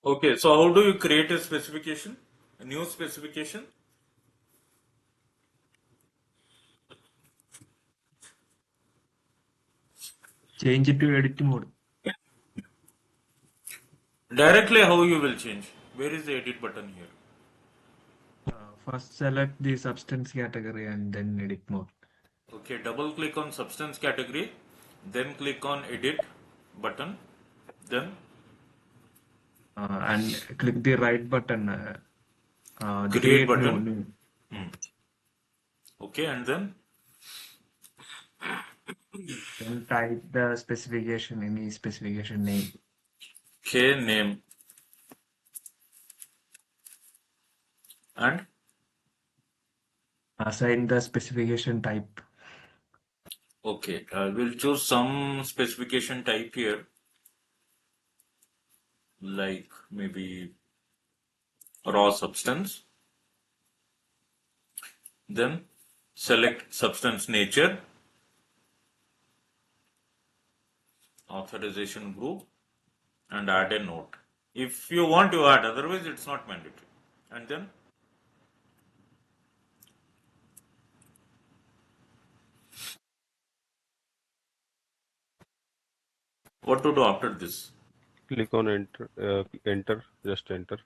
Okay, so how do you create a specification, a new specification? Change it to edit mode. Directly, how you will change? Where is the edit button here? First select the substance category and then edit mode. Okay, double click on substance category, then click on edit button, then And click the right button. create Create button. new. Okay, and then Then type the specification, any specification name. K name and Assign the specification type. okay, we'll choose some specification type here, like maybe raw substance. Then select substance nature, authorization group, and add a note. If you want to add, otherwise it's not mandatory. And then what to do after this? Click on enter, just enter.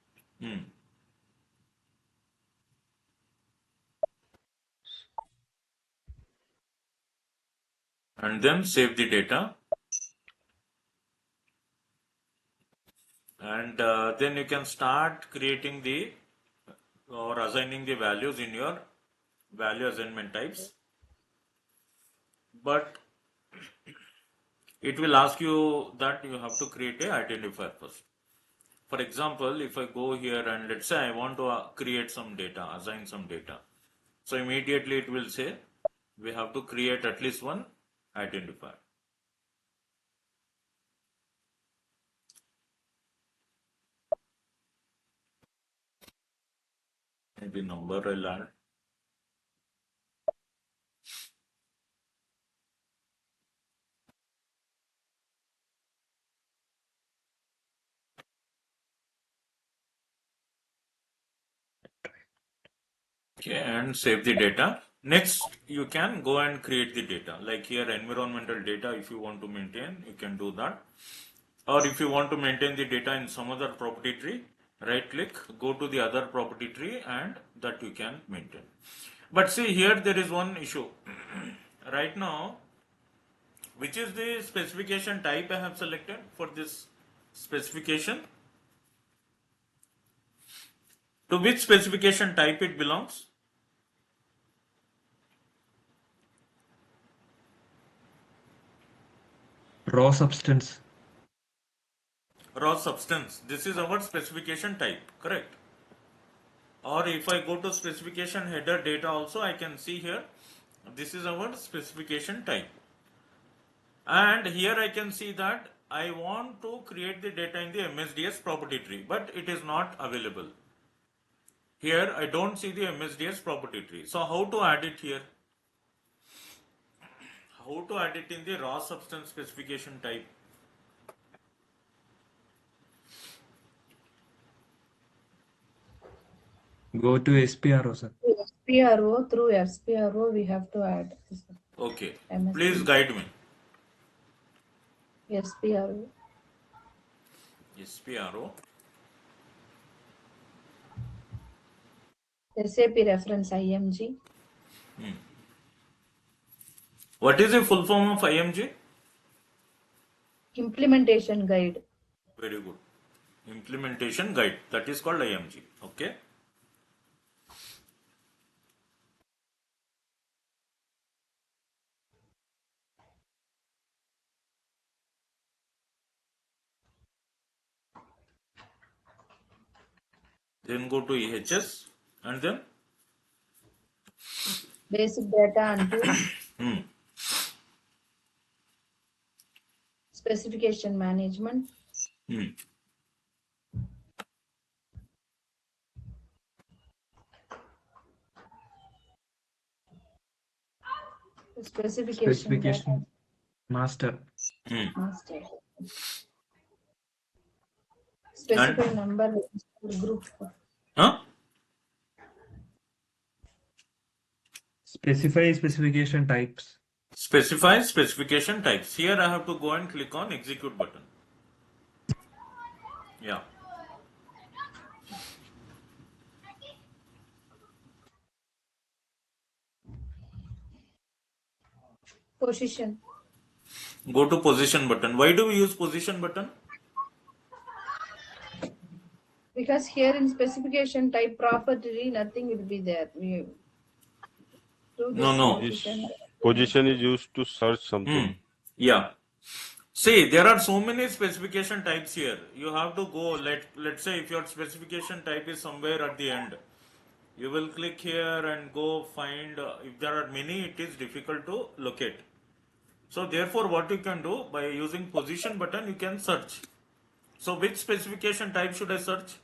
And then save the data. And then you can start creating the or assigning the values in your value assignment types. But it will ask you that you have to create a identifier first. For example, if I go here and let's say I want to create some data, assign some data. So immediately it will say we have to create at least one identifier. Maybe number I'll add. Okay, and save the data. Next, you can go and create the data. Like here, environmental data, if you want to maintain, you can do that. Or if you want to maintain the data in some other property tree, right click, go to the other property tree, and that you can maintain. But see here, there is one issue. Right now, which is the specification type I have selected for this specification? To which specification type it belongs? Raw substance. Raw substance. This is our specification type, correct? Or if I go to specification header data also, I can see here, this is our specification type. And here I can see that I want to create the data in the MSDS property tree, but it is not available. Here I don't see the MSDS property tree. So how to add it here? How to add it in the raw substance specification type? Go to SPRO, sir. SPRO, through SPRO we have to add. Okay, MSD. please guide me. SPRO. SPRO. SAP reference IMG. What is the full form of IMG? Implementation guide. Very good. Implementation guide. That is called IMG. Okay. Then go to EHS and then Basic data and tools. Specification management. Specification master. Master. Specify number group. Huh? Specify specification types. Specify specification types. Here I have to go and click on execute button. Yeah. Position. Go to position button. Why do we use position button? Because here in specification type property, nothing will be there. We do this No. position. Position is used to search something. Yeah. See, there are so many specification types here. You have to go, let's say if your specification type is somewhere at the end, you will click here and go find, if there are many, it is difficult to locate. So therefore what you can do, by using position button, you can search. So which specification type should I search?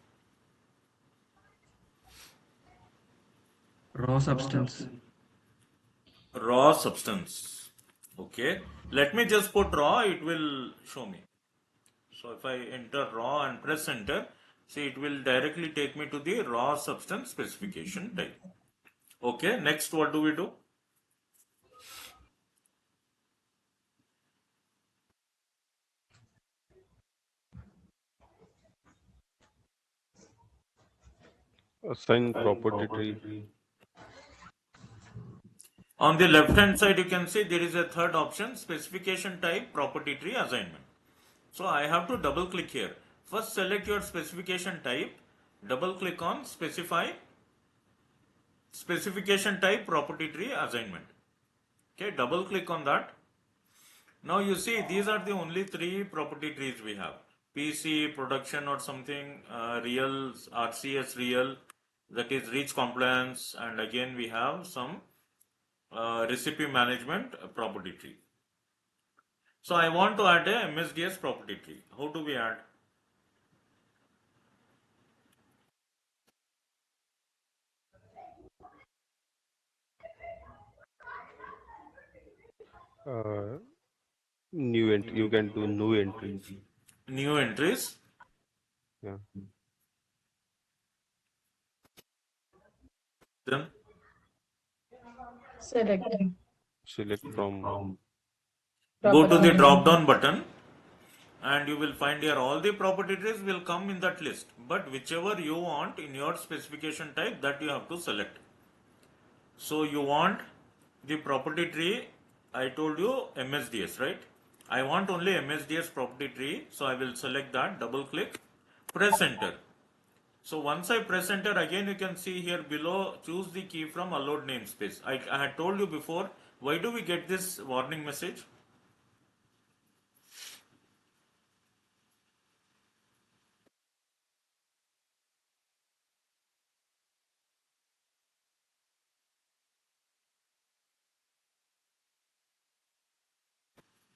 Raw substance. Raw substance. Okay. Let me just put raw, it will show me. So if I enter raw and press enter, see it will directly take me to the raw substance specification type. Okay, next what do we do? Assign property tree. On the left hand side you can see there is a third option, specification type property tree assignment. So I have to double click here. First select your specification type, double click on specify specification type property tree assignment. Okay, double click on that. Now you see these are the only three property trees we have. PC, production or something, real, RCS real, that is reach compliance, and again we have some recipe management property tree. So I want to add a MSDS property tree. How do we add? New entry. You can do new entries. New entries. Yeah. Then Select. Select from. go to the Property. drop down button and you will find here all the property trees will come in that list. But whichever you want in your specification type, that you have to select. So you want the property tree, I told you MSDS, right? I want only MSDS property tree. So I will select that, double click, press enter. So once I press enter, again you can see here below, choose the key from allowed namespace. I had told you before, why do we get this warning message?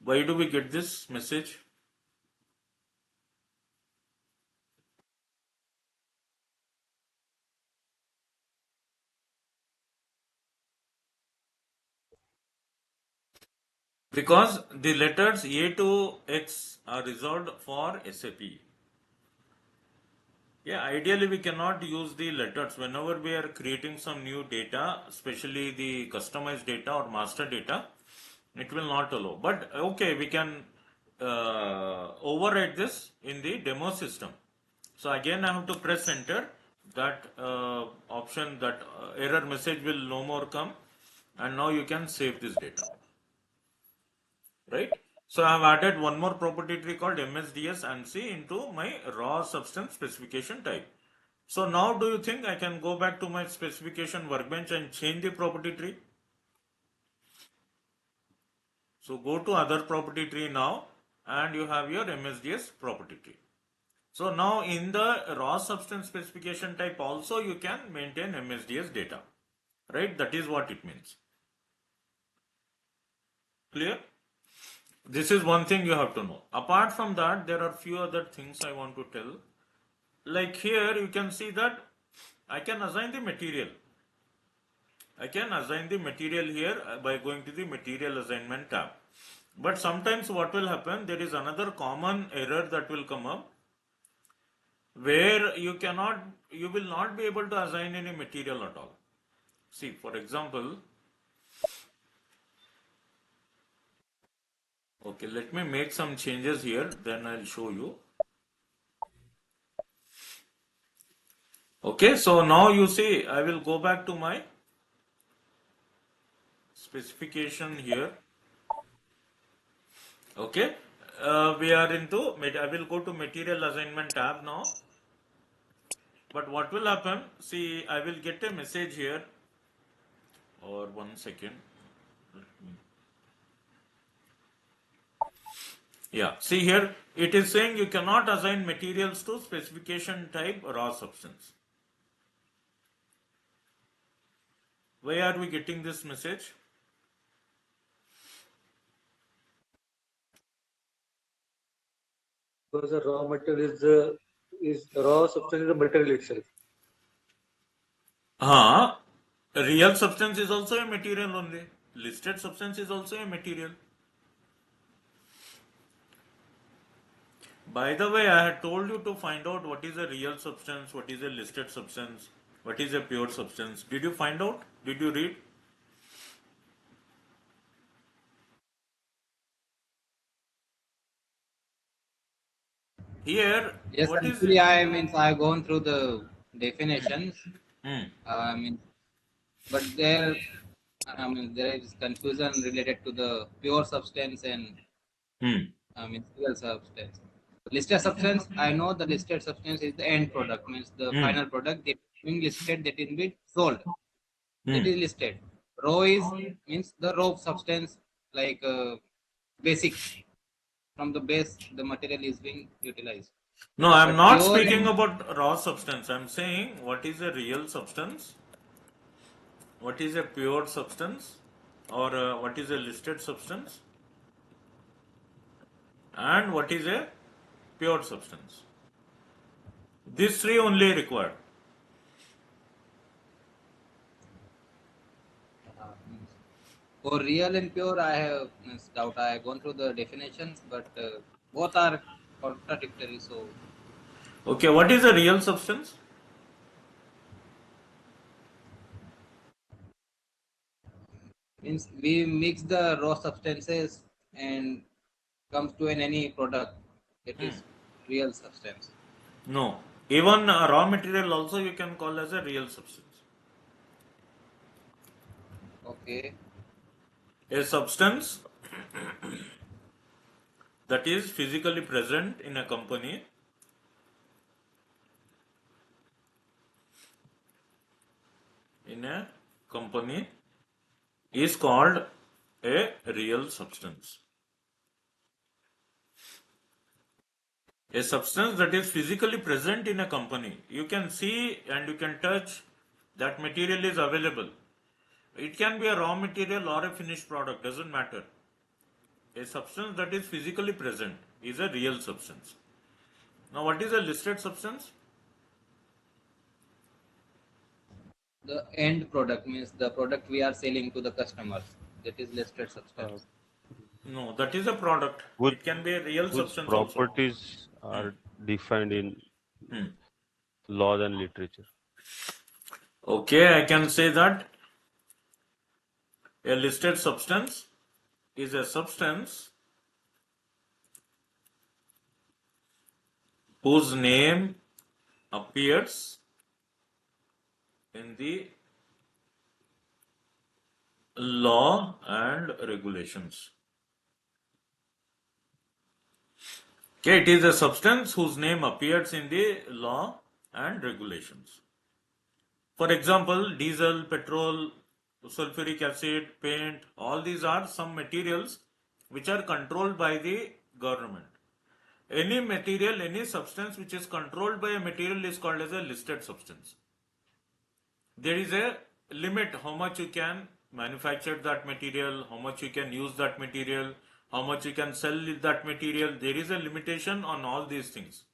Why do we get this message? Because the letters A to X are reserved for SAP. Yeah, ideally we cannot use the letters whenever we are creating some new data, especially the customized data or master data, it will not allow. But okay, we can override this in the demo system. So again I have to press enter, that option, that error message will no more come, and now you can save this data. Right? So I have added one more property tree called MSDS and C into my raw substance specification type. So now do you think I can go back to my specification workbench and change the property tree? So go to other property tree now and you have your MSDS property tree. So now in the raw substance specification type also you can maintain MSDS data. Right? That is what it means. Clear? This is one thing you have to know. Apart from that, there are few other things I want to tell. Like here, you can see that I can assign the material. I can assign the material here by going to the material assignment tab. But sometimes what will happen, there is another common error that will come up. where you will not be able to assign any material at all. See, for example, okay, let me make some changes here, then I'll show you. Okay, so now you see, I will go back to my specification here. Okay, we are into, I will go to material assignment tab now. But what will happen? See, I will get a message here, or 1 second. Yeah, see here, it is saying you cannot assign materials to specification type raw substance. Why are we getting this message? Because the raw material is raw substance is the material itself. Real substance is also a material only. Listed substance is also a material. By the way, I had told you to find out what is a real substance, what is a listed substance, what is a pure substance. Did you find out? Did you read? Here, Yes, what is actually, I've gone through the definitions. Hmm. But there, there is confusion related to the pure substance and real substance. Listed substance, I know the listed substance is the end product, means the final product that is being listed, that is being sold. That is listed. Raw means the raw substance, like basic. From the base, the material is being utilized. No, I'm But not pure speaking about raw substance. I'm saying what is a real substance, what is a pure substance, or what is a listed substance, and what is a pure substance. These three only required. For real and pure, I have doubt. I have gone through the definitions, but both are contradictory. So Okay, what is a real substance? means we mix the raw substances and comes to any product. It is real substance. No. Even raw material also you can call as a real substance. Okay. A substance that is physically present in a company is called a real substance. A substance that is physically present in a company. You can see and you can touch, that material is available. It can be a raw material or a finished product, doesn't matter. A substance that is physically present is a real substance. Now, what is a listed substance? The end product means the product we are selling to the customers. That is listed substance. No, that is a product. Whose It can be a real whose substance also. properties are defined in laws and literature. Okay, I can say that a listed substance is a substance whose name appears in the law and regulations. Okay, it is a substance whose name appears in the law and regulations. For example, diesel, petrol, sulfuric acid, paint, all these are some materials which are controlled by the government. Any material, any substance which is controlled by a material is called as a listed substance. There is a limit how much you can manufacture that material, how much you can use that material, how much you can sell that material. There is a limitation on all these things.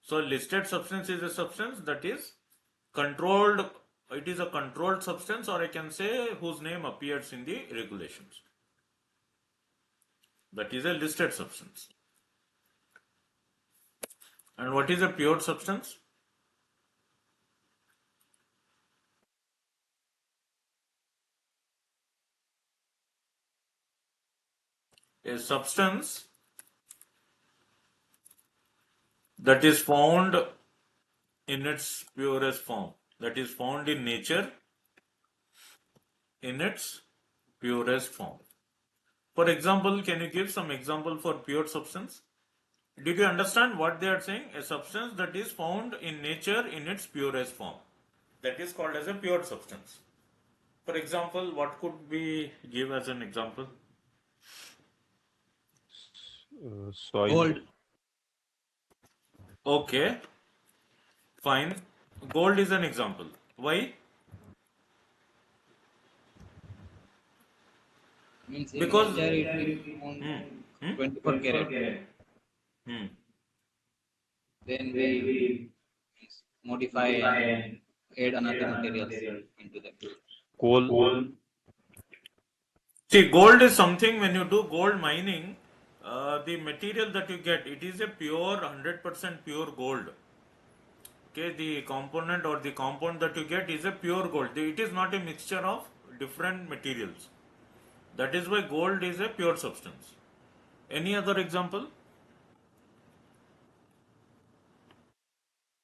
So listed substance is a substance that is controlled. It is a controlled substance, or I can say whose name appears in the regulations. That is a listed substance. And what is a pure substance? A substance that is found in its purest form, that is found in nature in its purest form. For example, can you give some example for pure substance? Did you understand what they are saying? A substance that is found in nature in its purest form. That is called as a pure substance. For example, what could we give as an example? Soil. Gold. Okay, fine. Gold is an example. Why? Means in Because nature it will be found 24 karat. Then we modify and add another materials into that. Coal. See, gold is something when you do gold mining, the material that you get, it is a pure 100% pure gold. Okay, the component or the compound that you get is a pure gold. It is not a mixture of different materials. That is why gold is a pure substance. Any other example?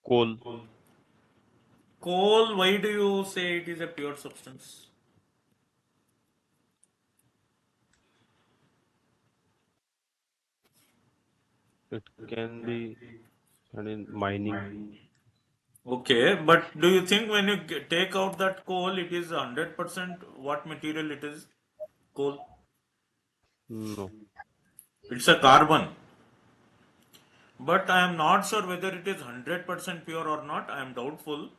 Coal. Coal, why do you say it is a pure substance? It can be done in mining. Okay, but do you think when you take out that coal, it is 100% what material it is? Coal. No. It's a carbon. But I am not sure whether it is 100% pure or not. I am doubtful.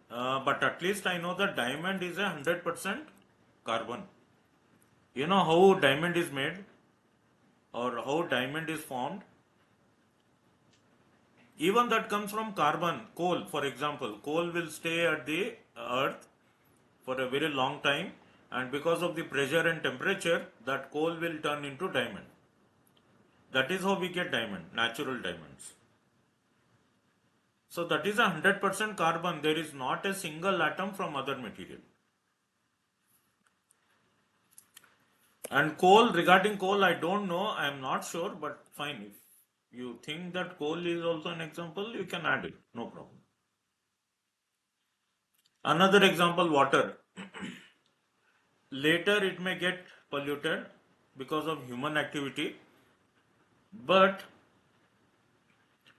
But at least I know that diamond is a 100% carbon. You know how diamond is made or how diamond is formed? Even that comes from carbon, coal, for example. Coal will stay at the earth for a very long time, and because of the pressure and temperature, that coal will turn into diamond. That is how we get diamond, natural diamonds. So that is a 100% carbon. There is not a single atom from other material. And coal, regarding coal, I don't know. I am not sure, but fine. If you think that coal is also an example, you can add it. No problem. Another example, water. Later it may get polluted because of human activity, but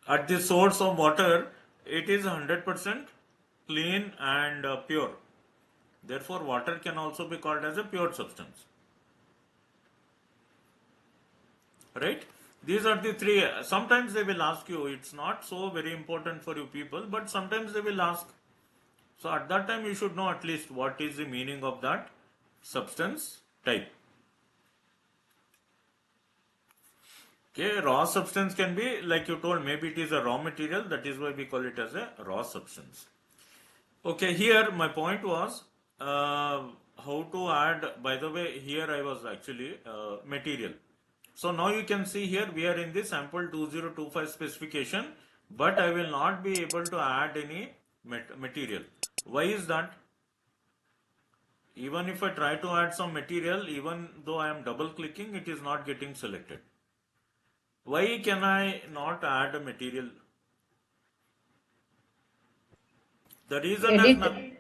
at the source of water, it is 100% clean and pure. Therefore, water can also be called as a pure substance. Right? These are the three. Sometimes they will ask you, it's not so very important for you people, but sometimes they will ask. So at that time, you should know at least what is the meaning of that substance type. Okay, raw substance can be, like you told, maybe it is a raw material, that is why we call it as a raw substance. Okay, here my point was how to add, by the way, here I was actually material. So now you can see here we are in the sample 2025 specification, but I will not be able to add any material. Why is that? Even if I try to add some material, even though I am double clicking, it is not getting selected. Why can I not add a material? The reason has nothing.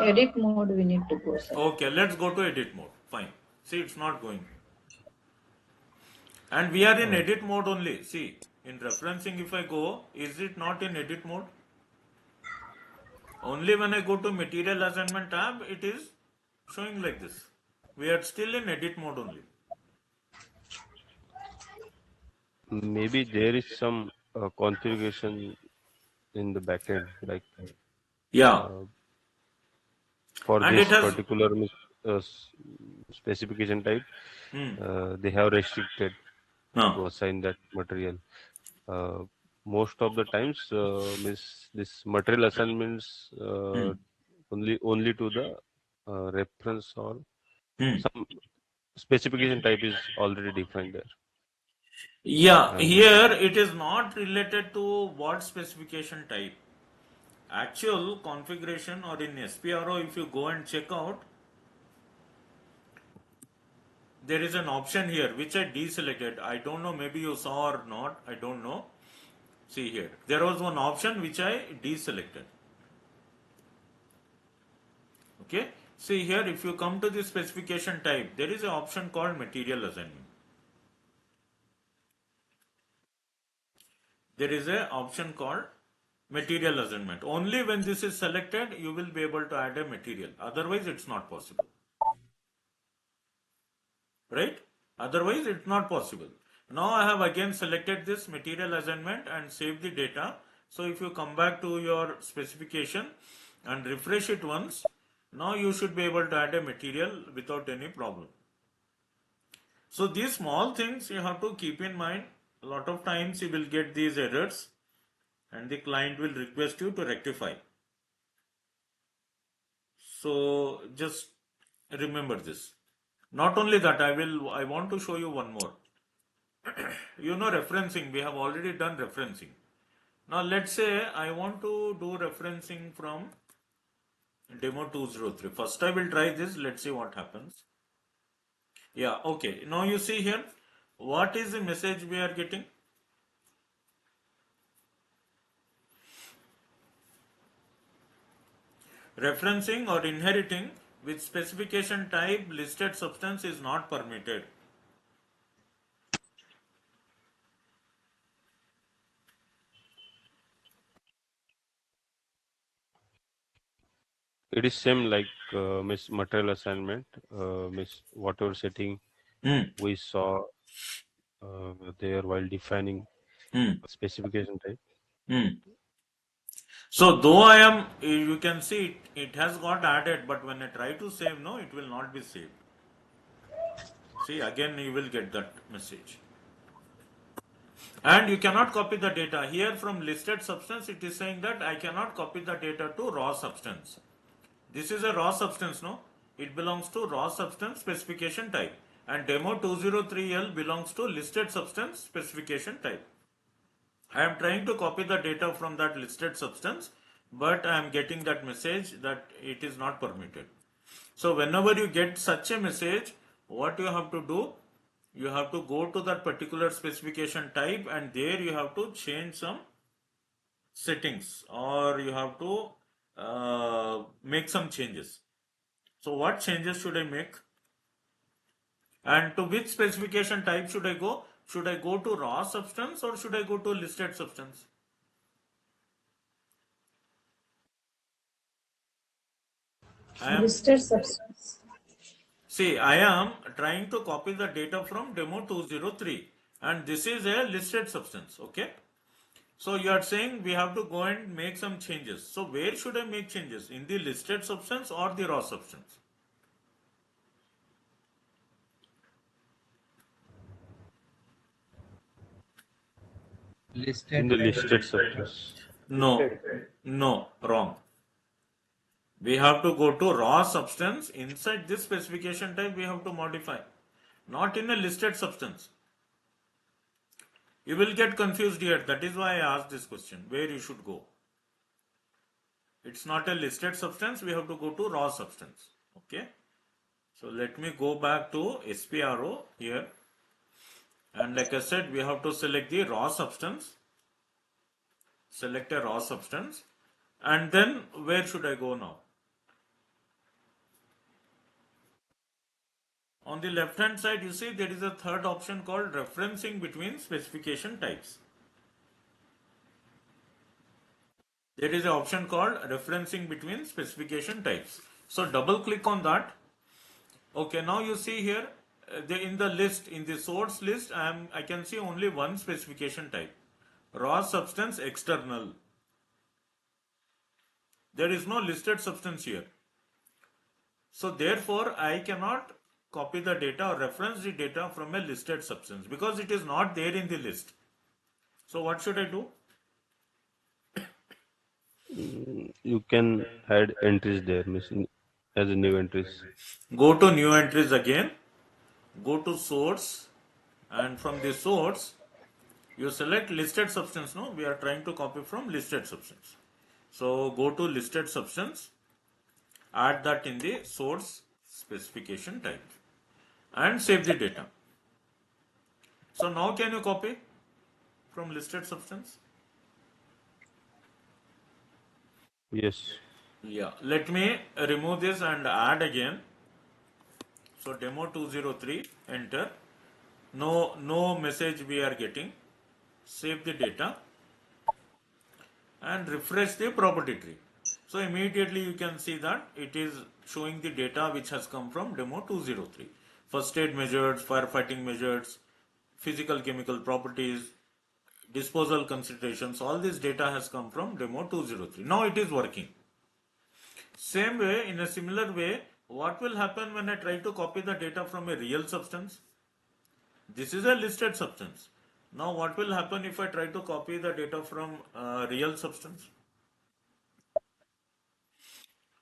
Edit mode we need to go, sir. Okay, let's go to edit mode. Fine. See, it's not going. And we are in edit mode only. See, in referencing, if I go, is it not in edit mode? Only when I go to material assignment tab, it is showing like this. We are still in edit mode only. Maybe there is some configuration in the backend, like Yeah. for And it this has. particular specification type, they have restricted to assign that material. Most of the times, means this material assignments only to the reference or some specification type is already defined there. Yeah, And here it is not related to what specification type. Actual configuration or in SPRO, if you go and check out, there is an option here which I deselected. I don't know, maybe you saw or not, I don't know. See here, there was one option which I deselected. Okay, see here, if you come to the specification type, there is an option called material assignment. There is an option called material assignment. Only when this is selected, you will be able to add a material. Otherwise, it's not possible. Right? Otherwise, it's not possible. Now I have again selected this material assignment and save the data. So if you come back to your specification and refresh it once, now you should be able to add a material without any problem. So these small things you have to keep in mind. A lot of times you will get these errors and the client will request you to rectify. So just remember this. Not only that, I want to show you one more. You know, referencing, we have already done referencing. Now let's say I want to do referencing from demo 203. First I will try this. Let's see what happens. Yeah, okay. Now you see here, what is the message we are getting? Referencing or inheriting with specification type listed substance is not permitted. it is same like miss material assignment, miss whatever setting we saw there while defining specification type. So though I am, you can see it has got added, but when I try to save, no, it will not be saved. See, again you will get that message. And you cannot copy the data. Here from listed substance, it is saying that I cannot copy the data to raw substance. This is a raw substance, no? It belongs to raw substance specification type. And demo 203L belongs to listed substance specification type. I am trying to copy the data from that listed substance, but I am getting that message that it is not permitted. So whenever you get such a message, what you have to do, you have to go to that particular specification type and there you have to change some settings or you have to make some changes. So what changes should I make? And to which specification type should I go? Should I go to raw substance or should I go to listed substance? Listed substance. See, I am trying to copy the data from demo 203 and this is a listed substance, okay? So you are saying we have to go and make some changes. So where should I make changes? In the listed substance or the raw substance? Listed. In the listed substance. No, no, wrong. We have to go to raw substance. Inside this specification type, we have to modify. Not in a listed substance. You will get confused here. That is why I asked this question. Where you should go. It's not a listed substance. We have to go to raw substance. Okay. So let me go back to SPRO here. And like I said, we have to select the raw substance. Select a raw substance. And then where should I go now? On the left hand side, you see there is a third option called referencing between specification types. There is an option called referencing between specification types. So double click on that. Okay, now you see here in the list, in the source list, I can see only one specification type. Raw substance external. There is no listed substance here. So therefore, I cannot copy the data or reference the data from a listed substance because it is not there in the list. So what should I do? You can add entries there, missing as a new entries. Go to new entries again. Go to source. and from the source you select listed substance. No, we are trying to copy from listed substance. So go to listed substance, add that in the source specification type and save the data. So now can you copy from listed substance? Yes. Yeah, let me remove this and add again. So demo 203, enter. No message we are getting. Save the data and refresh the property tree. So immediately you can see that it is showing the data which has come from demo 203. First aid measures, firefighting measures, physical chemical properties, disposal considerations, all this data has come from demo 203. Now it is working. Same way, in a similar way, what will happen when I try to copy the data from a real substance? This is a listed substance. Now what will happen if I try to copy the data from real substance?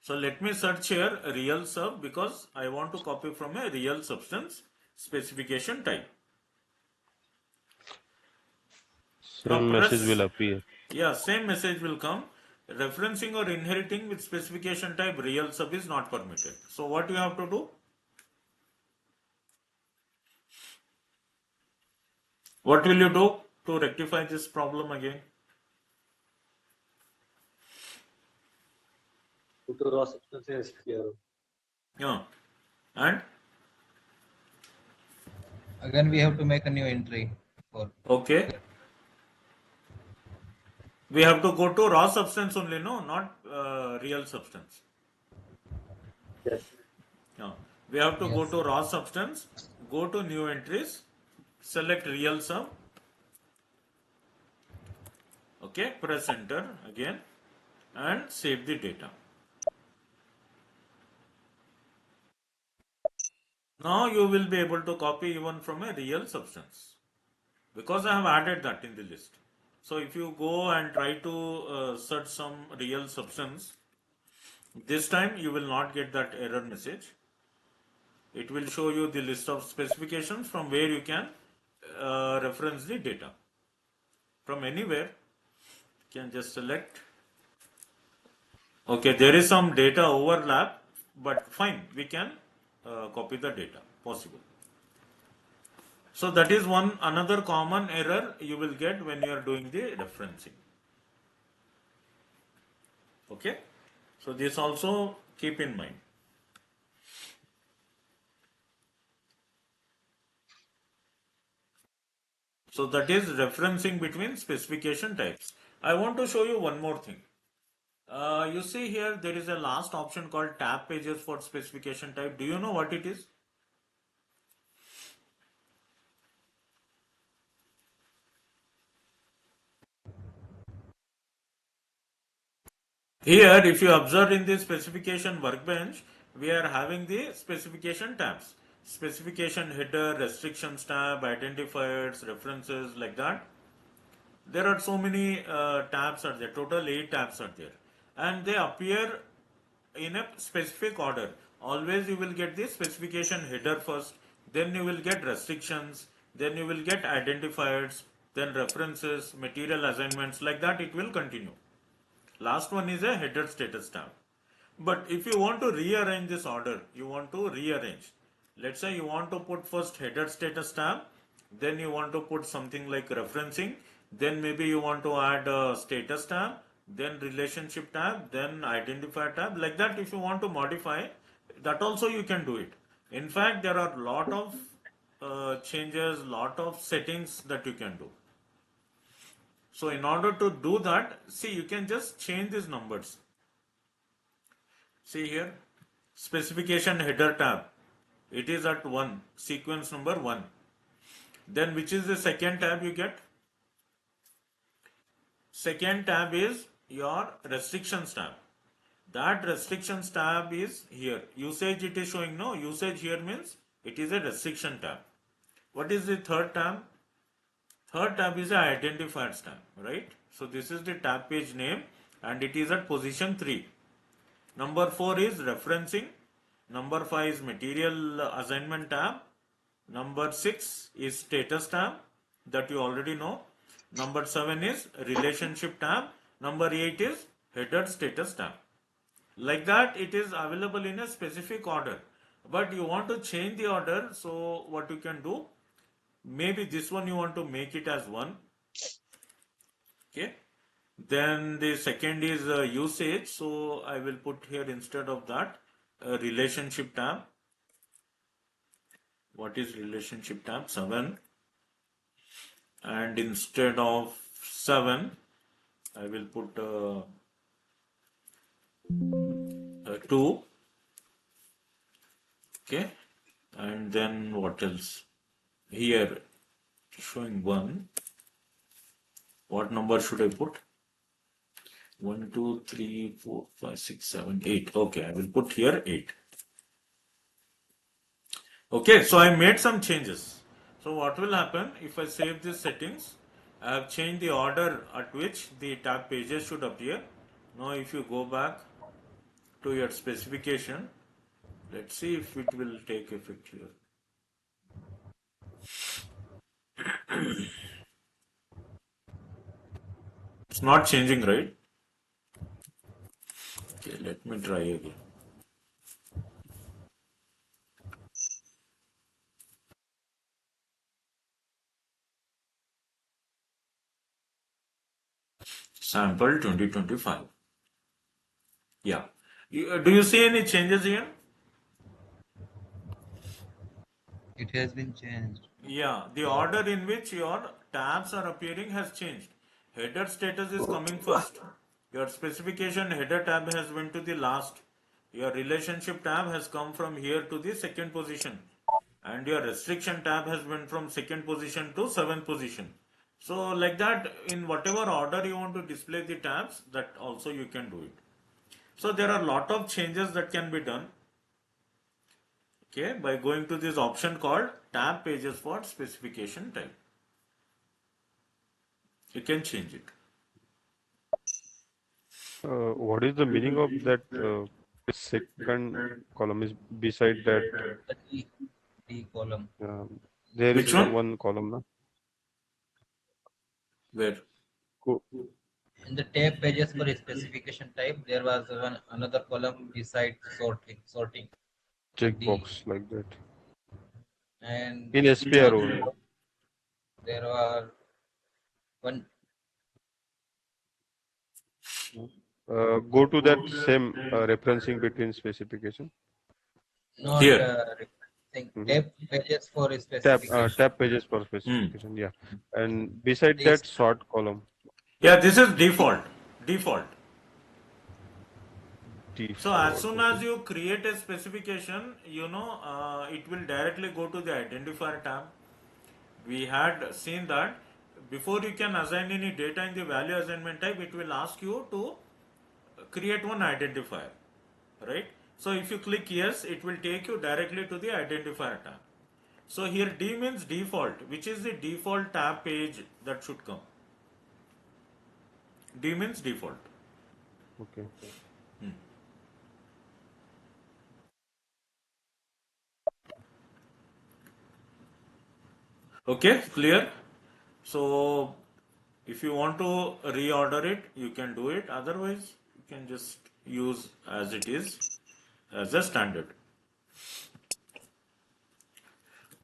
So let me search here real sub because I want to copy from a real substance specification type. Now Same message press, will appear. yeah, same message will come. Referencing or inheriting with specification type real sub is not permitted. So what you have to do? What will you do to rectify this problem again? Put the raw substances here. Yeah. And Again, we have to make a new entry for. okay. We have to go to raw substance only, no, not real substance. Yes. Yeah. We have to go Yes. to raw substance, go to new entries, select real sum. Okay, press enter again and save the data. Now you will be able to copy even from a real substance because I have added that in the list. So if you go and try to search some real substance, this time you will not get that error message. It will show you the list of specifications from where you can reference the data. From anywhere, you can just select. Okay, there is some data overlap, but fine, we can copy the data, possible. So that is another common error you will get when you are doing the referencing. Okay, so this also keep in mind. So that is referencing between specification types. I want to show you one more thing. You see here there is a last option called tab pages for specification type. Do you know what it is? Here, if you observe in the specification workbench, we are having the specification tabs. Specification header, restrictions tab, identifiers, references, like that. There are so many tabs are there, total 8 tabs are there. And they appear in a specific order. Always you will get the specification header first, then you will get restrictions, then you will get identifiers, then references, material assignments, like that it will continue. Last one is a header status tab. But if you want to rearrange this order, you want to rearrange. Let's say you want to put first header status tab, then you want to put something like referencing, then maybe you want to add a status tab, then relationship tab, then identifier tab. Like that, if you want to modify, that also you can do it. In fact, there are lot of changes, lot of settings that you can do. So in order to do that, see, you can just change these numbers. See here, specification header tab. It is at 1, sequence number 1. Then which is the second tab you get? Second tab is your restrictions tab. That restrictions tab is here. Usage it is showing, no, usage here means it is a restriction tab. What is the third tab? Third tab is the identifiers tab, right? So this is the tab page name and it is at position 3. Number 4 is referencing. Number 5 is material assignment tab. Number 6 is status tab that you already know. Number 7 is relationship tab. Number 8 is header status tab. Like that, it is available in a specific order. But you want to change the order, so what you can do, maybe this one you want to make it as 1. Okay. Then the second is usage. So I will put here instead of that relationship tab. What is relationship tab? 7. And instead of 7, I will put 2. Okay. And then what else? Here showing 1. What number should I put? 1, 2, 3, 4, 5, 6, 7, 8. Okay, I will put here 8. Okay, so I made some changes. So what will happen if I save these settings? I have changed the order at which the tab pages should appear. Now if you go back to your specification, let's see if it will take effect here. It's not changing, right? Okay, let me try again. Sample 2025. Yeah. Do you see any changes here? It has been changed. Yeah, the order in which your tabs are appearing has changed. Header status is coming first. Your specification header tab has went to the last. Your relationship tab has come from here to the second position. And your restriction tab has went from second position to 7th position. So like that, in whatever order you want to display the tabs, that also you can do it. So there are a lot of changes that can be done. Okay, by going to this option called tab pages for specification type. You can change it. What is the meaning of that second column is beside that? The D column. There Which is one? one column, na? Where? In the tab pages for specification type, there was another column beside sorting. Checkbox like that. And In SPR only. there are one. Go to that same referencing between specification. Not Here. tab pages for specification. Tab pages for specification, yeah. And beside that sort column. Yeah, this is default. Default. So as Default, soon okay. as you create a specification, it will directly go to the identifier tab. We had seen that before you can assign any data in the value assignment type, it will ask you to create one identifier, right? So if you click yes, it will take you directly to the identifier tab. So here D means default, which is the default tab page that should come. D means default. Okay. Okay, clear? So if you want to reorder it, you can do it. Otherwise, you can just use as it is as a standard.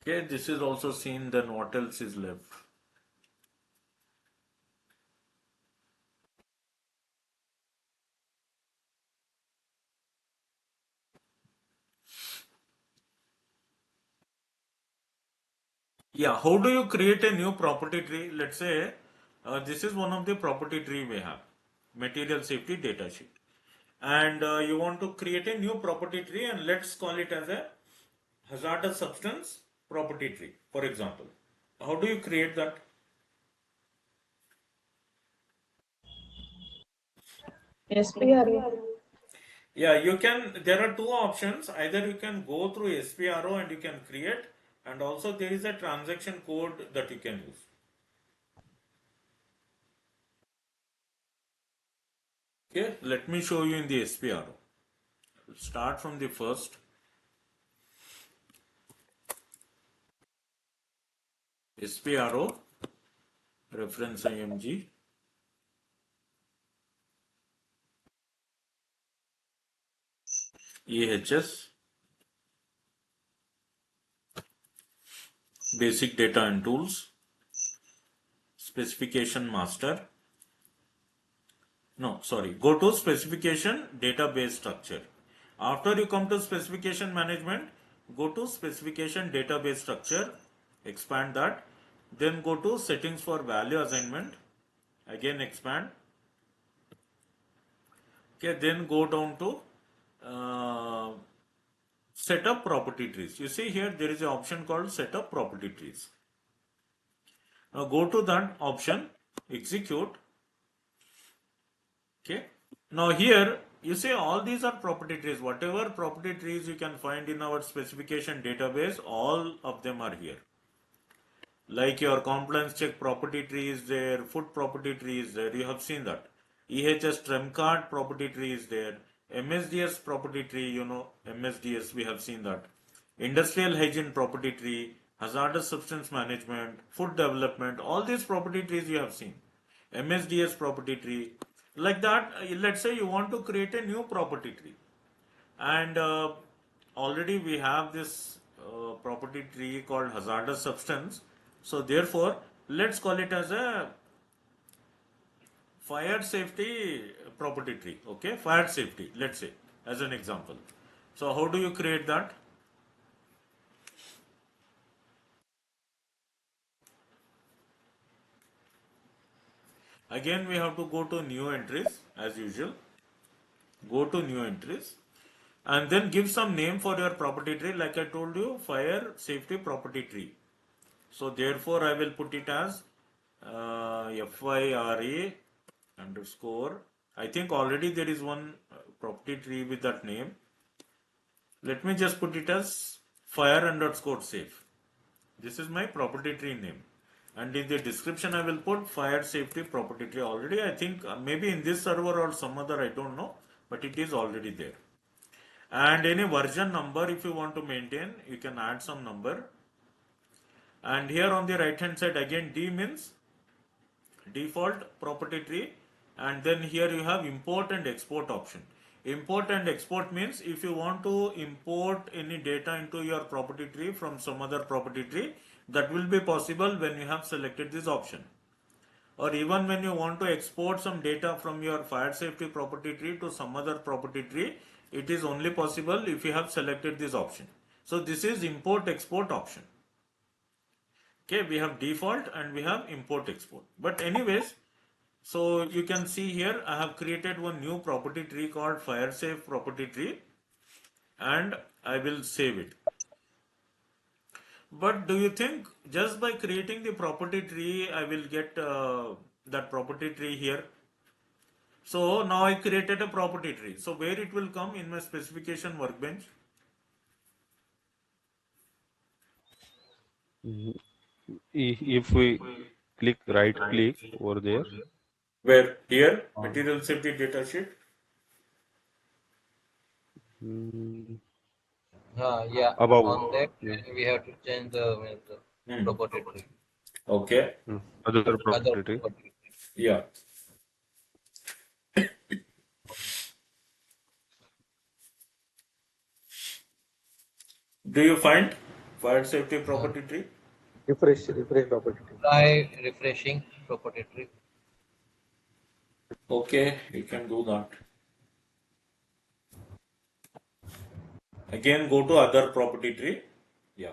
Okay, this is also seen. Then what else is left? Yeah, how do you create a new property tree? Let's say this is one of the property tree we have, material safety data sheet. And you want to create a new property tree, and let's call it as a hazardous substance property tree, for example. How do you create that? SPRO. Yeah, you can, there are two options. Either you can go through SPRO and you can create, and also there is a transaction code that you can use. Okay, let me show you in the SPRO. Start from the first. SPRO, reference IMG, EHS, basic data and tools, specification master. No, sorry, go to specification database structure. After you come to specification management, go to specification database structure, expand that, then go to settings for value assignment, again expand. Okay, then go down to set up property trees. You see here there is an option called set up property trees. Now go to that option, execute. Okay. Now here you see all these are property trees. Whatever property trees you can find in our specification database, all of them are here. Like your compliance check property tree is there, food property tree is there. You have seen that. EHS trim card property tree is there. MSDS property tree, you know, MSDS, we have seen that. Industrial hygiene property tree, hazardous substance management, food development, all these property trees you have seen. MSDS property tree. Like that, let's say you want to create a new property tree. And already we have this property tree called hazardous substance. So therefore, let's call it as a fire safety property tree. Okay, fire safety, let's say, as an example. So how do you create that? Again, we have to go to new entries as usual. Go to new entries and then give some name for your property tree. Like I told you, fire safety property tree. So therefore, I will put it as FIRA underscore. I think already there is one property tree with that name. Let me just put it as fire underscore safe. This is my property tree name. And in the description, I will put fire safety property tree already. I think maybe in this server or some other, I don't know, but it is already there. And any version number, if you want to maintain, you can add some number. And here on the right hand side, again, D means default property tree. And then here you have import and export option. Import and export means if you want to import any data into your property tree from some other property tree, that will be possible when you have selected this option. Or even when you want to export some data from your fire safety property tree to some other property tree, it is only possible if you have selected this option. So this is import export option. Okay, we have default and we have import export. But anyways, so you can see here I have created one new property tree called fire safe property tree and I will save it. But do you think just by creating the property tree I will get that property tree here? So now I created a property tree. So where it will come in my specification workbench? If we right click over there. Where? Here, material safety data sheet. Yeah, Above. on that we have to change the property tree. Okay. Other property tree. Yeah. Do you find fire safety property tree? Refresh property tree. Try refreshing property tree. Okay, you can do that. Again, go to other property tree. Yeah.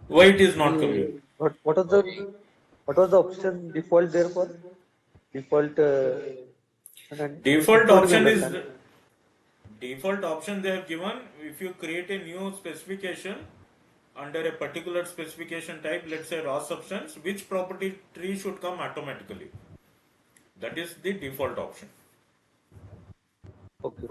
Why it is not coming? What was the option default there for? Default Default option is default option they have given. If you create a new specification under a particular specification type, let's say raw substance, which property tree should come automatically? That is the default option. Okay.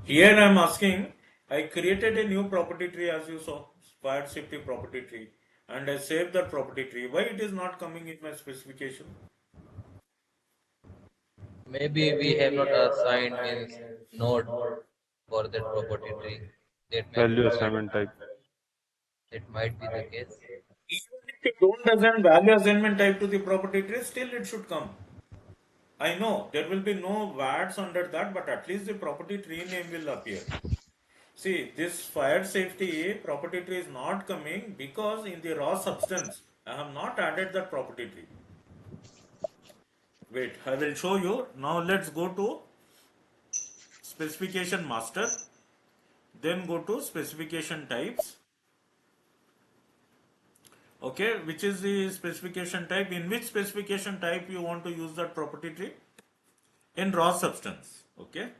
Here I am asking, I created a new property tree as you saw, fire safety property tree, and I save that property tree. Why it is not coming in my specification? Maybe we have not assigned means node for that property tree. Value assignment type. That might be the case. Even if you don't assign value assignment type to the property tree, still it should come. I know there will be no VATs under that, but at least the property tree name will appear. See, this fire safety property tree is not coming because in the raw substance, I have not added that property tree. Wait, I will show you. Now let's go to specification master. Then go to specification types. Okay, which is the specification type? In which specification type you want to use that property tree? In raw substance. Okay.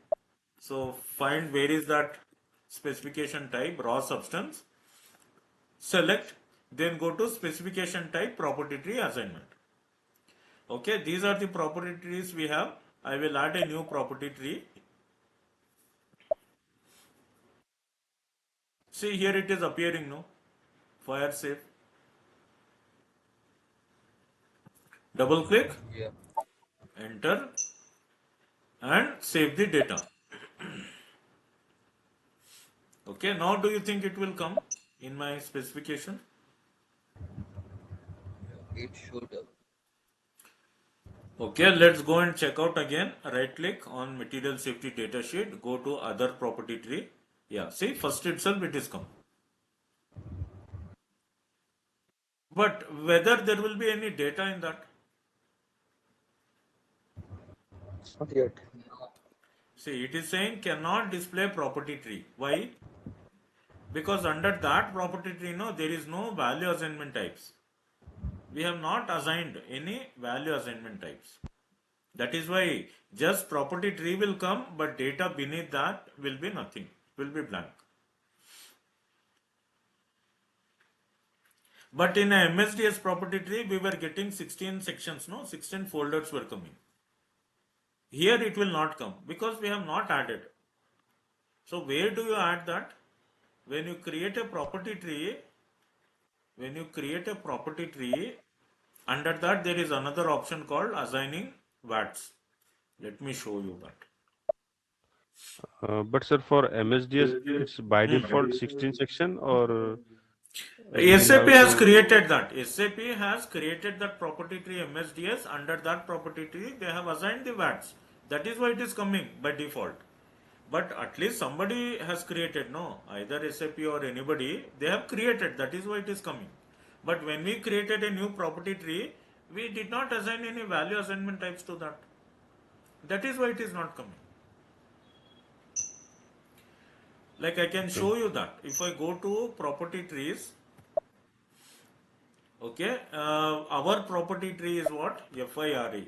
So find where is that specification type, raw substance. Select, then go to specification type, property tree assignment. Okay, these are the property trees we have. I will add a new property tree. See, here it is appearing now. Fire safe. Double click, Yeah. enter, and save the data. Okay, now do you think it will come in my specification? It should. Okay, let's go and check out again. Right click on material safety data sheet, go to other property tree. Yeah, see, first itself it is come. But whether there will be any data in that? Not yet. See, it is saying cannot display property tree. Why? Because under that property tree, no, there is no value assignment types. We have not assigned any value assignment types. That is why just property tree will come, but data beneath that will be nothing, will be blank. But in a MSDS property tree, we were getting 16 sections, no, 16 folders were coming. Here it will not come because we have not added. So where do you add that? When you create a property tree, under that there is another option called assigning VATs. Let me show you that. But sir, for MSDS, it's by default 16 section, or SAP has created that. SAP has created that property tree MSDS. Under that property tree, they have assigned the VATs. That is why it is coming by default. But at least somebody has created, no, either SAP or anybody, they have created. That is why it is coming. But when we created a new property tree, we did not assign any value assignment types to that. That is why it is not coming. Like I can show you that. If I go to property trees, okay, our property tree is what? FIRE.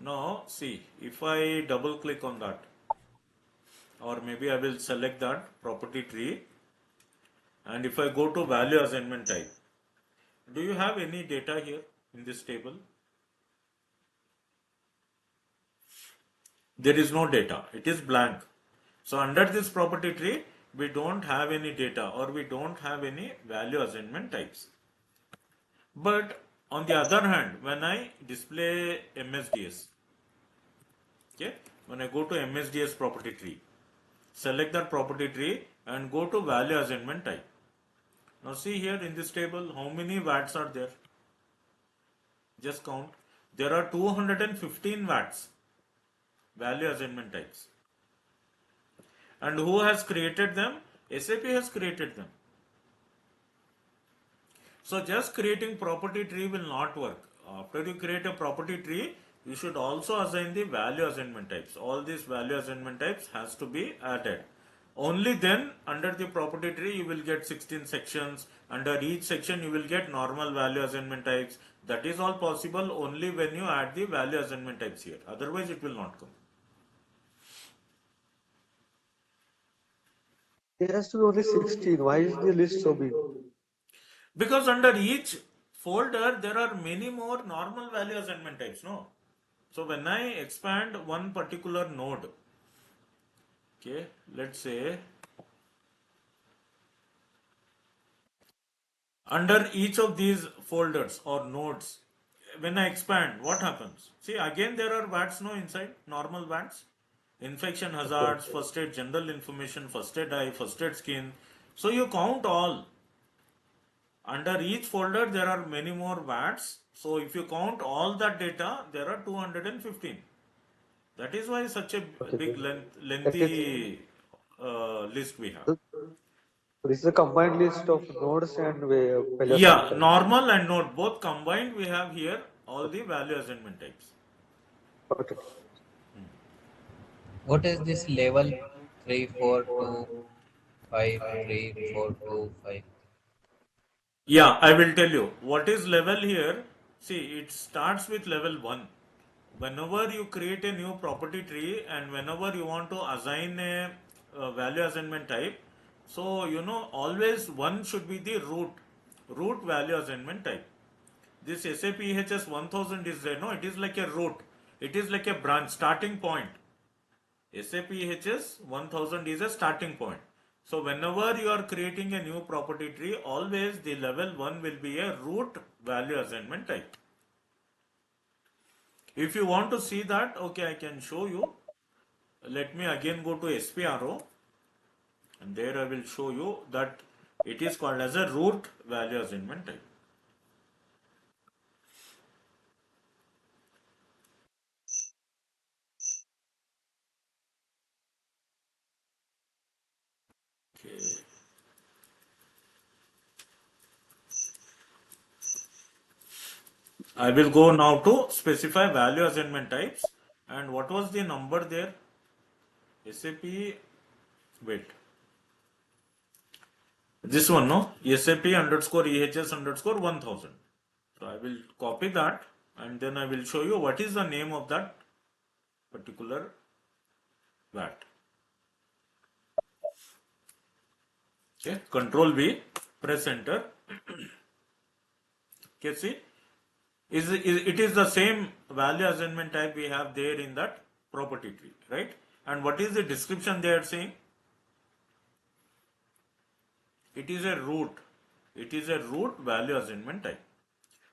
Now, see, if I double click on that, or maybe I will select that property tree, and if I go to value assignment type, do you have any data here in this table? There is no data, it is blank. So under this property tree, we don't have any data or we don't have any value assignment types. But on the other hand, when I display MSDS, okay, when I go to MSDS property tree, select that property tree and go to value assignment type. Now see here in this table, how many VATs are there? Just count. There are 215 VATs, value assignment types. And who has created them? SAP has created them. So just creating property tree will not work. After you create a property tree, you should also assign the value assignment types. All these value assignment types has to be added. Only then under the property tree you will get 16 sections. Under each section you will get normal value assignment types. That is all possible only when you add the value assignment types here. Otherwise it will not come. There has to be only 16. Why is the list so big? Because under each folder there are many more normal value assignment types, no? So when I expand one particular node, okay, let's say Under each of these folders or nodes, when I expand, what happens? See, again there are VATs no inside, normal VATs. Infection hazards, first aid general information, first aid eye, first aid skin. So you count all. Under each folder there are many more VATs. So if you count all that data, there are 215. That is why such a Okay, big that is lengthy list we have. this is a combined list of nodes and value Yeah, assignment types. normal and node both combined we have here all the value assignment types. Okay. What is this level 34253425? Yeah, I will tell you what is level here. See, it starts with level 1. Whenever you create a new property tree and whenever you want to assign a value assignment type, so you know always one should be the root value assignment type. This SAP EHS 1000 is there, no, it is like a root, it is like a branch, starting point. SAP EHS 1000 is a starting point. So whenever you are creating a new property tree, always the level 1 will be a root value assignment type. If you want to see that, okay, I can show you. Let me again go to SPRO and there I will show you that it is called as a root value assignment type. Okay. I will go now to specify value assignment types. And what was the number there? SAP, wait. This one, no? SAP underscore EHS underscore 1000. So I will copy that and then I will show you what is the name of that particular VAT. Okay, Control V, press enter. Okay, see, it is the same value assignment type we have there in that property tree, right? And what is the description they are saying? It is a root. It is a root value assignment type.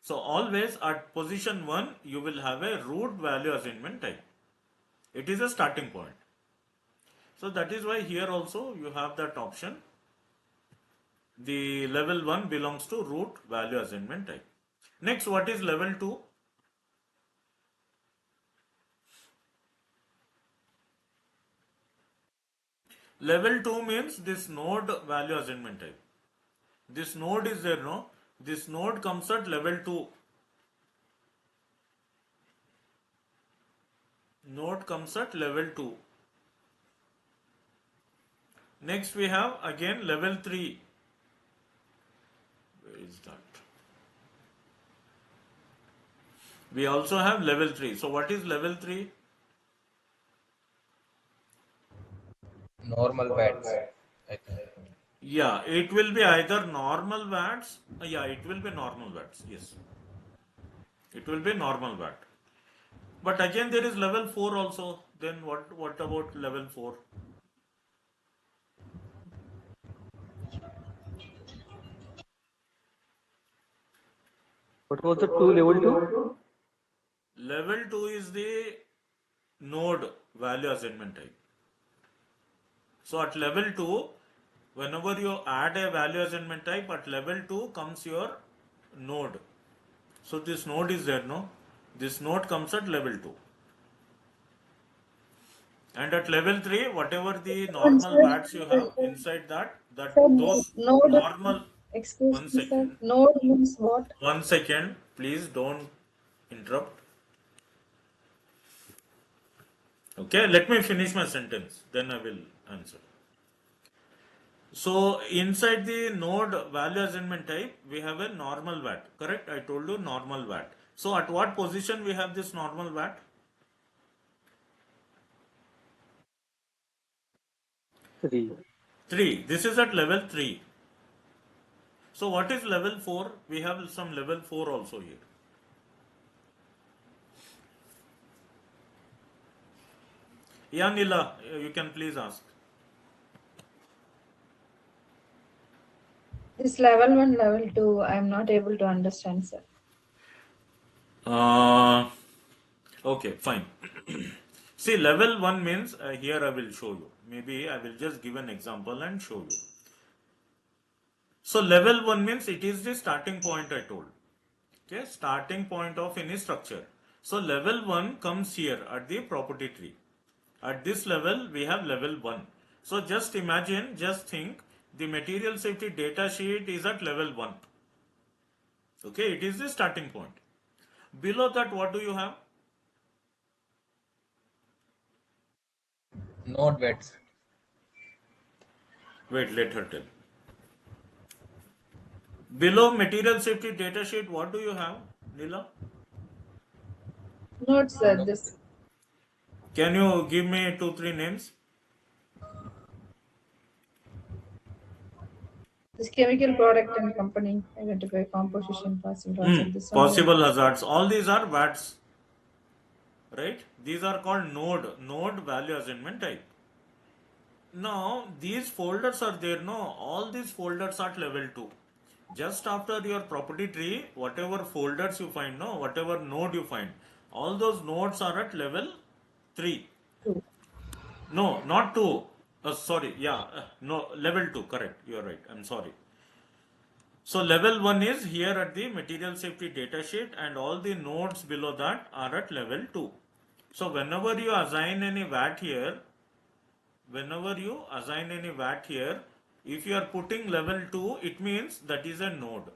So always at position 1, you will have a root value assignment type. It is a starting point. So that is why here also you have that option. The level 1 belongs to root value assignment type. Next, what is level 2? Level 2 means this node value assignment type. This node is there, no? This node comes at level 2. Node comes at level 2. Next we have again level 3. Where is that? We also have level 3. So what is level 3? Normal bats, I think. Yeah, it will be either normal VATs. Yeah, it will be normal VATs. Yes. It will be normal VAT. But again there is level 4 also. Then what about level 4? What was the two level two? Level 2 is the node value assignment type. So at level 2, whenever you add a value assignment type, at level 2 comes your node. So this node is there, no? This node comes at level 2. And at level 3, whatever the normal VATs you have inside that Sir, those node, normal, excuse one me, sir. second, Node means what? 1 second, please don't interrupt. Okay, let me finish my sentence, then I will answer. So inside the node value assignment type, we have a normal VAT, correct? I told you normal VAT. So at what position we have this normal VAT? 3. 3. This is at level 3. So what is level 4? We have some level 4 also here. Yeah, Nila, you can please ask. This level 1, level 2, I am not able to understand, sir. Okay, fine. See, level 1 means here I will show you. Maybe I will just give an example and show you. So level 1 means it is the starting point I told. Okay, starting point of any structure. So level 1 comes here at the property tree. At this level, we have level 1. So just imagine, just think, the material safety data sheet is at level 1. Okay, it is the starting point. Below that, what do you have? Node weights. Wait, let her tell. Below material safety data sheet, what do you have, Neela? Note, sir. No. This Can you give me 2-3 names? chemical product and company identify composition possible hazard. This one. Possible hazards. All these are VATs, right? These are called node value assignment type. Now, these folders are there, no? All these folders are at level 2. Just after your property tree, whatever folders you find, no? Whatever node you find, all those nodes are at level 3. Two. No, not 2. Sorry, yeah, no, level 2, correct. You are right. I'm sorry. So level 1 is here at the material safety data sheet, and all the nodes below that are at level 2. So whenever you assign any VAT here, if you are putting level 2, it means that is a node.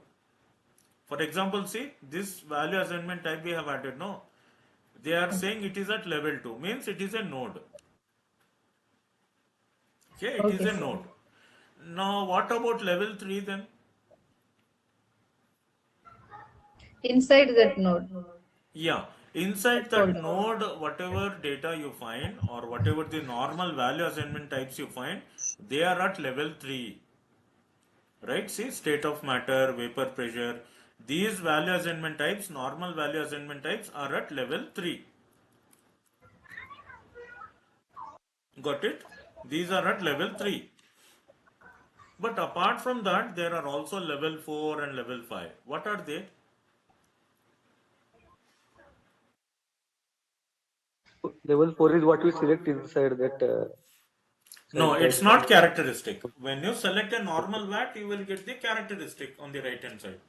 For example, see this value assignment type we have added, no? They are saying it is at level 2, means it is a node. Okay, it is Okay, a sir. node. Now what about level 3 then? Inside that node. Yeah, inside that Folder. node, whatever data you find or whatever the normal value assignment types you find, they are at level 3. Right? See, state of matter, vapor pressure, these value assignment types, normal value assignment types are at level 3. Got it? These are at level 3. But apart from that, there are also level 4 and level 5. What are they? Level 4 is what we select inside that. No, Inside it's that. not characteristic. When you select a normal VAT, you will get the characteristic on the right hand side.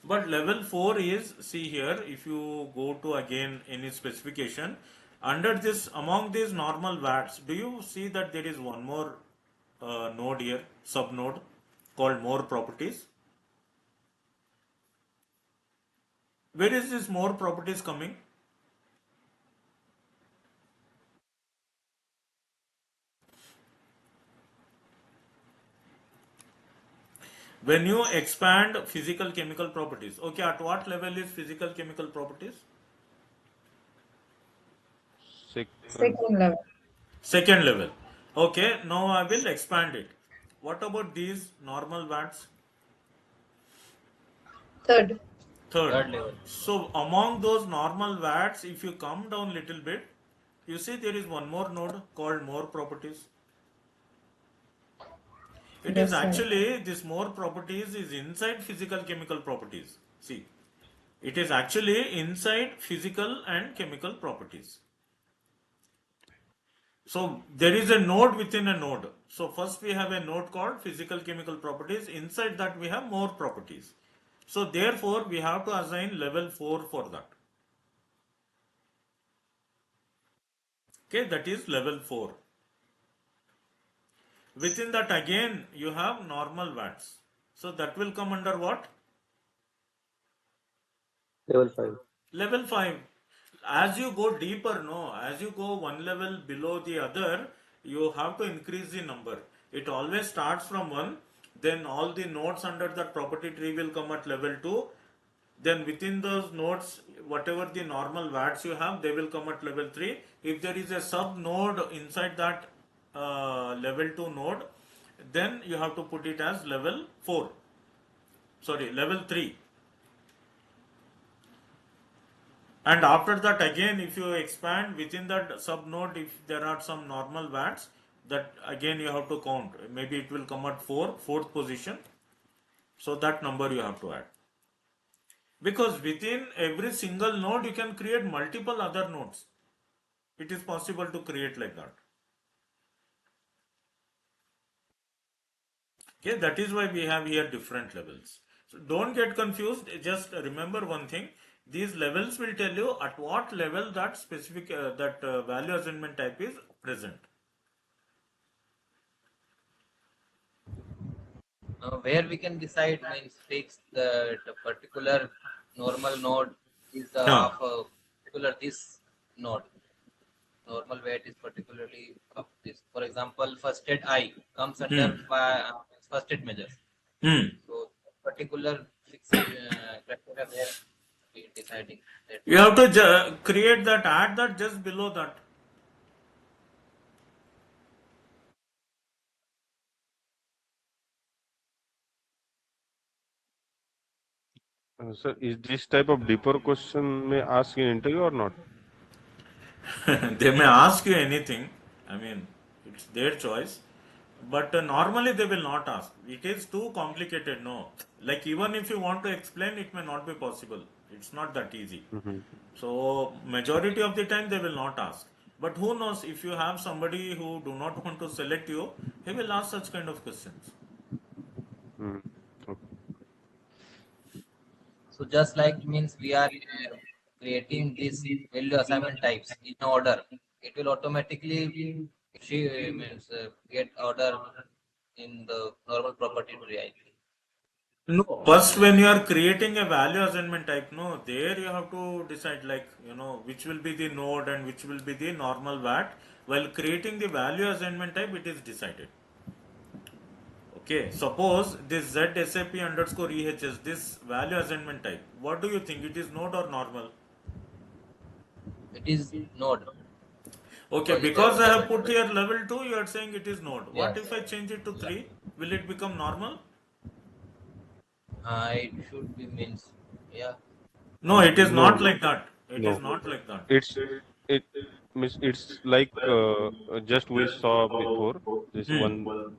But level 4 is, see here, if you go to again any specification, under this, among these normal VATs, do you see that there is one more node here, sub node called more properties? Where is this more properties coming? When you expand physical chemical properties, okay, at what level is physical chemical properties? Second level. Second level. Okay, now I will expand it. What about these normal VATs? Third. Third. Level. So among those normal VATs, if you come down little bit, you see there is one more node called more properties. It is Yes, sir. actually, this more properties is inside physical chemical properties. See, it is actually inside physical and chemical properties. So there is a node within a node. So first we have a node called physical chemical properties. Inside that we have more properties. So therefore we have to assign level 4 for that. Okay, that is level 4. Within that again you have normal VATs. So that will come under what? Level 5. Level 5. As you go deeper, no, as you go one level below the other, you have to increase the number. It always starts from 1, then all the nodes under that property tree will come at level 2. Then within those nodes, whatever the normal VATs you have, they will come at level 3. If there is a sub node inside that level 2 node, then you have to put it as level 4. Sorry, level 3. And after that again, if you expand within that sub node, if there are some normal VATs, that again you have to count. Maybe it will come at fourth position. So that number you have to add. Because within every single node, you can create multiple other nodes. It is possible to create like that. Okay, that is why we have here different levels. So don't get confused. Just remember one thing. These levels will tell you at what level that specific value assignment type is present. Where we can decide means fix the particular normal node is of a particular this node. Normal weight is particularly of this. For example, first aid I comes under first aid measures. So particular fixed criteria where we deciding that. You have to create that, add that just below that. Sir, is this type of deeper question may ask in interview or not? They may ask you anything. I mean, it's their choice. But normally they will not ask. It is too complicated, no. Like even if you want to explain, it may not be possible. It's not that easy. So majority of the time they will not ask. But who knows, if you have somebody who do not want to select you, he will ask such kind of questions. Okay. So just like means we are creating these value assignment types in order, it will automatically means get order in the normal property tree, I think. No, first when you are creating a value assignment type, no, there you have to decide like, which will be the node and which will be the normal VAT. While creating the value assignment type, it is decided. Okay, suppose this ZSAP underscore EHS, this value assignment type, what do you think? It is node or normal? It is node. Okay, because I have put here level 2, you are saying it is node. What Yes. if I change it to 3? Will it become normal? It should be means, yeah. No, it is No, not like that. It is no. not like that. It means it's like just we saw before this one